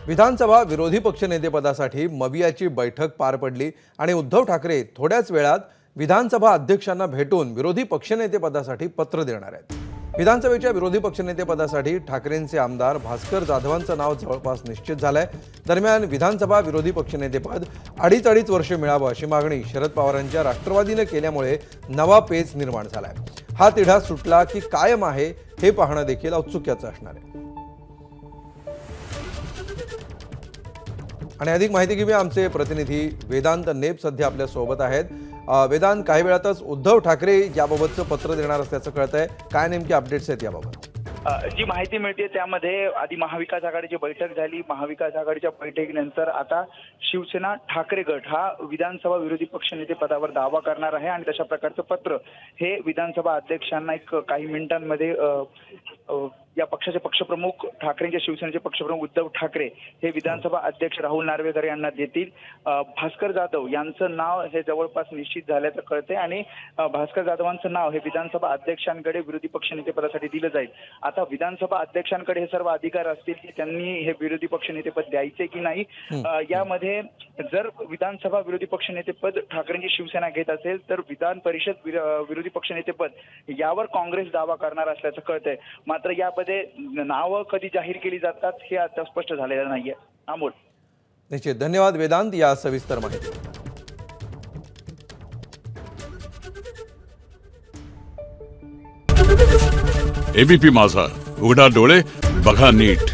विधानसभा विरोधी पक्षनेतेपदासाठी मवियाची बैठक पार पडली आणि उद्धव ठाकरे थोड्याच वेळात विधानसभा अध्यक्षांना भेटून विरोधी पक्षनेतेपदासाठी पत्र देणार आहेत। विधानसभेच्या विरोधी पक्षनेतेपदासाठी ठाकरेंचे आमदार भास्कर जाधवांचं नाव जवळपास निश्चित झालंय। दरम्यान विधानसभा विरोधी पक्षनेतेपद अडीच वर्ष मिळावं अशी मागणी शरद पवारांच्या राष्ट्रवादीने केल्यामुळे नवा पेच निर्माण झालाय। हा तिढा सुटला की कायम आहे हे पाहणं देखील औत्सुक्याचं असणार आहे। आणि अधिक माहिती घेऊया, आमचे प्रतिनिधी वेदांत नेप सध्या आपल्या सोबत आहेत। वेदांत, काही वेळातच उद्धव ठाकरे याबाबतचं पत्र देणार असल्याचं कळतंय, काय नेमके अपडेट्स आहेत याबाबत? जी माहिती मिळते त्यामध्ये आधी महाविकास आघाडीची बैठक झाली। महाविकास आघाडीच्या बैठकीनंतर आता शिवसेना ठाकरे गट हा विधानसभा विरोधी पक्षनेते पदावर दावा करणार आहे आणि तशा प्रकारचं पत्र हे विधानसभा अध्यक्षांना एक काही मिनिटांमध्ये या पक्षाचे पक्षप्रमुख ठाकरेंच्या शिवसेनेचे पक्षप्रमुख उद्धव ठाकरे हे विधानसभा अध्यक्ष राहुल नार्वेकर यांना देतील। भास्कर जाधव यांचं नाव हे जवळपास निश्चित झाल्याचं कळतंय आणि भास्कर जाधवांचं नाव हे विधानसभा अध्यक्षांकडे विरोधी पक्षनेते पदासाठी दिलं जाईल। आता विधानसभा अध्यक्षांकडे हे सर्व अधिकार असतील की त्यांनी हे विरोधी पक्षनेतेपद द्यायचे की नाही। यामध्ये जर विधानसभा विरोधी पक्षनेतेपद ठाकरेंची शिवसेना घेत असेल तर विधान परिषद विरोधी पक्षनेतेपद यावर काँग्रेस दावा करणार असल्याचं कळतंय। मात्र यामध्ये नावं कधी जाहीर केली जातात हे आता स्पष्ट झालेलं नाहीये। अमोल, निश्चित धन्यवाद वेदांत या सविस्तर माहिती। एबीपी माझा, उघडा डोळे बघा नीट।